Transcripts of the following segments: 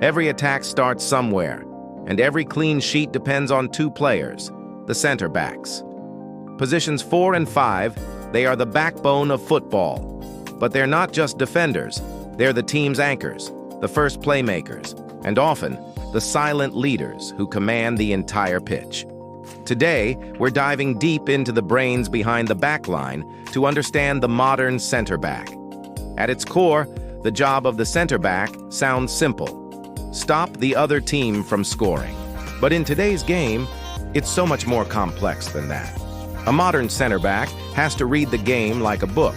Every attack starts somewhere, and every clean sheet depends on two players, the center backs. Positions 4 and 5, they are the backbone of football. But they're not just defenders, they're the team's anchors, the first playmakers, and often the silent leaders who command the entire pitch. Today, we're diving deep into the brains behind the backline to understand the modern center back. At its core, the job of the center back sounds simple: stop the other team from scoring. But in today's game, it's so much more complex than that. A modern center back has to read the game like a book,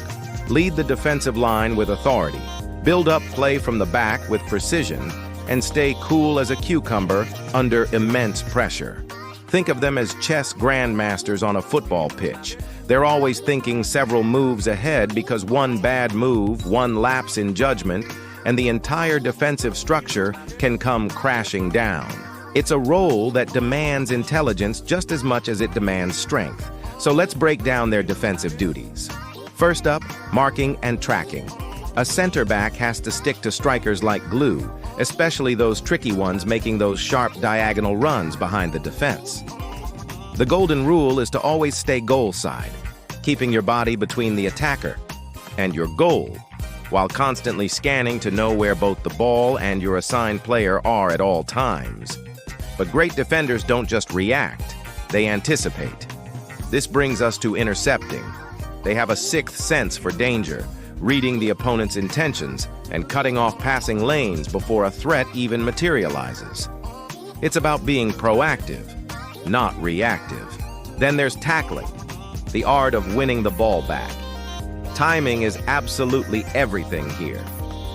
lead the defensive line with authority, build up play from the back with precision, and stay cool as a cucumber under immense pressure. Think of them as chess grandmasters on a football pitch. They're always thinking several moves ahead because one bad move, one lapse in judgment, and the entire defensive structure can come crashing down. It's a role that demands intelligence just as much as it demands strength. So let's break down their defensive duties. First up, marking and tracking. A center back has to stick to strikers like glue, especially those tricky ones making those sharp diagonal runs behind the defense. The golden rule is to always stay goal side, keeping your body between the attacker and your goal, while constantly scanning to know where both the ball and your assigned player are at all times. But great defenders don't just react, they anticipate. This brings us to intercepting. They have a sixth sense for danger, reading the opponent's intentions and cutting off passing lanes before a threat even materializes. It's about being proactive, not reactive. Then there's tackling, the art of winning the ball back. Timing is absolutely everything here.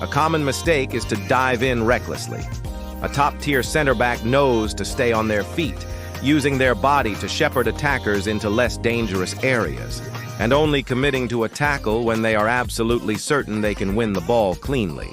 A common mistake is to dive in recklessly. A top-tier center back knows to stay on their feet, using their body to shepherd attackers into less dangerous areas, and only committing to a tackle when they are absolutely certain they can win the ball cleanly.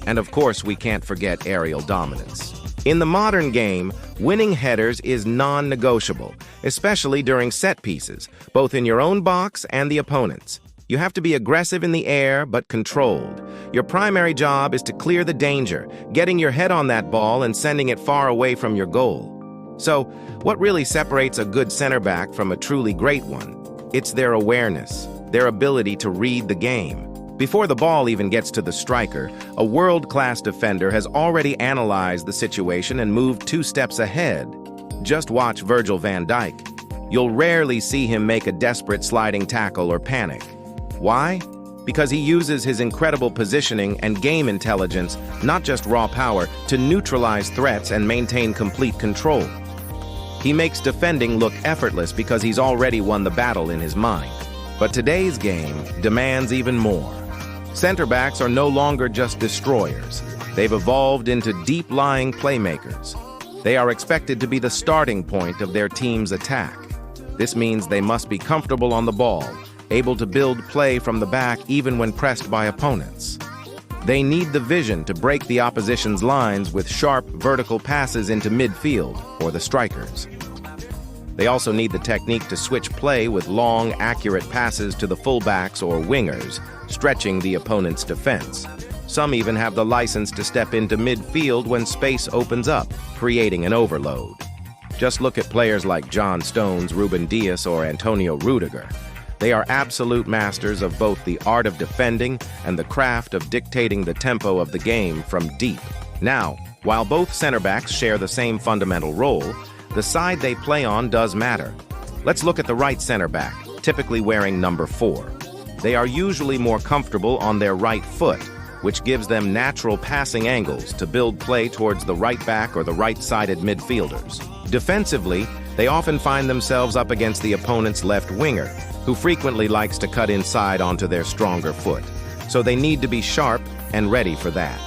And of course, we can't forget aerial dominance. In the modern game, winning headers is non-negotiable, especially during set pieces, both in your own box and the opponent's. You have to be aggressive in the air, but controlled. Your primary job is to clear the danger, getting your head on that ball and sending it far away from your goal. So, what really separates a good center back from a truly great one? It's their awareness, their ability to read the game. Before the ball even gets to the striker, a world-class defender has already analyzed the situation and moved 2 steps ahead. Just watch Virgil van Dijk. You'll rarely see him make a desperate sliding tackle or panic. Why? Because he uses his incredible positioning and game intelligence, not just raw power, to neutralize threats and maintain complete control. He makes defending look effortless because he's already won the battle in his mind. But today's game demands even more. Center backs are no longer just destroyers. They've evolved into deep-lying playmakers. They are expected to be the starting point of their team's attack. This means they must be comfortable on the ball, able to build play from the back even when pressed by opponents. They need the vision to break the opposition's lines with sharp vertical passes into midfield or the strikers. They also need the technique to switch play with long, accurate passes to the fullbacks or wingers, stretching the opponent's defense. Some even have the license to step into midfield when space opens up, creating an overload. Just look at players like John Stones, Ruben Dias, or Antonio Rudiger. They are absolute masters of both the art of defending and the craft of dictating the tempo of the game from deep. Now, while both center backs share the same fundamental role, the side they play on does matter. Let's look at the right center back, typically wearing number 4. They are usually more comfortable on their right foot, which gives them natural passing angles to build play towards the right back or the right-sided midfielders. Defensively, they often find themselves up against the opponent's left winger, who frequently likes to cut inside onto their stronger foot. So they need to be sharp and ready for that.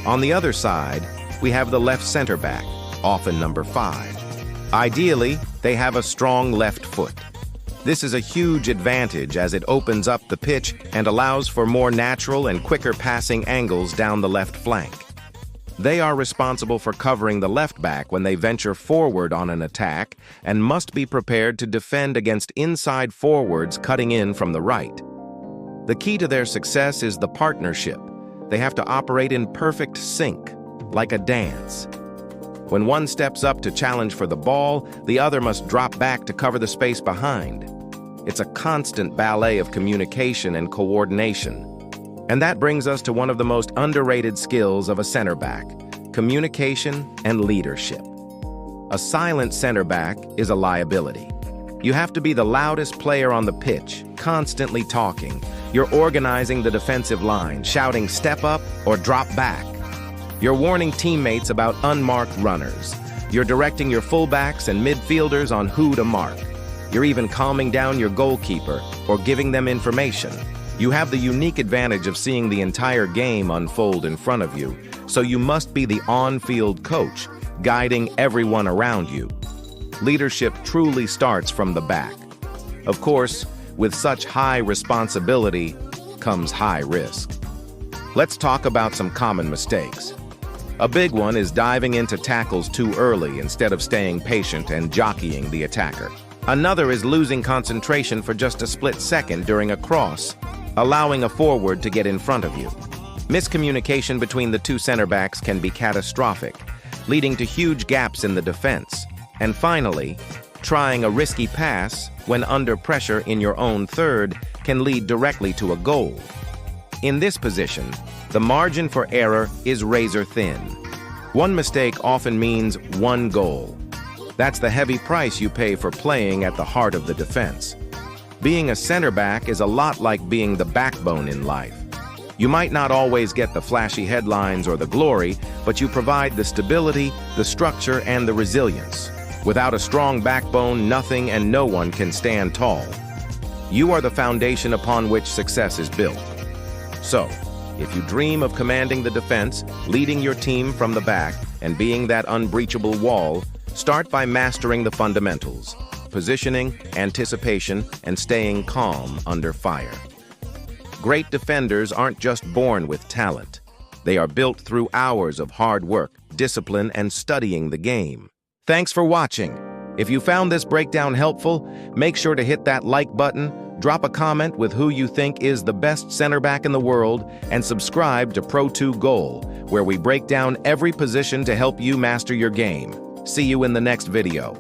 On the other side, we have the left center back, often number 5. Ideally, they have a strong left foot. This is a huge advantage as it opens up the pitch and allows for more natural and quicker passing angles down the left flank. They are responsible for covering the left back when they venture forward on an attack and must be prepared to defend against inside forwards cutting in from the right. The key to their success is the partnership. They have to operate in perfect sync. like a dance. When one steps up to challenge for the ball, the other must drop back to cover the space behind. It's a constant ballet of communication and coordination. And that brings us to one of the most underrated skills of a center back: communication and leadership. A silent center back is a liability. You have to be the loudest player on the pitch, constantly talking. You're organizing the defensive line, shouting "step up" or "drop back." You're warning teammates about unmarked runners. You're directing your fullbacks and midfielders on who to mark. You're even calming down your goalkeeper or giving them information. You have the unique advantage of seeing the entire game unfold in front of you, so you must be the on-field coach, guiding everyone around you. Leadership truly starts from the back. Of course, with such high responsibility comes high risk. Let's talk about some common mistakes. A big one is diving into tackles too early instead of staying patient and jockeying the attacker. Another is losing concentration for just a split second during a cross, allowing a forward to get in front of you. Miscommunication between the two center backs can be catastrophic, leading to huge gaps in the defense. And finally, trying a risky pass when under pressure in your own third can lead directly to a goal. In this position, the margin for error is razor thin. One mistake often means one goal. That's the heavy price you pay for playing at the heart of the defense. Being a center back is a lot like being the backbone in life. You might not always get the flashy headlines or the glory, but you provide the stability, the structure, and the resilience. Without a strong backbone, nothing and no one can stand tall. You are the foundation upon which success is built. So, if you dream of commanding the defense, leading your team from the back, and being that unbreachable wall, start by mastering the fundamentals: positioning, anticipation, and staying calm under fire. Great defenders aren't just born with talent. They are built through hours of hard work, discipline, and studying the game. Thanks for watching. If you found this breakdown helpful, make sure to hit that like button, drop a comment with who you think is the best center back in the world, and subscribe to Pro2Goal, where we break down every position to help you master your game. See you in the next video.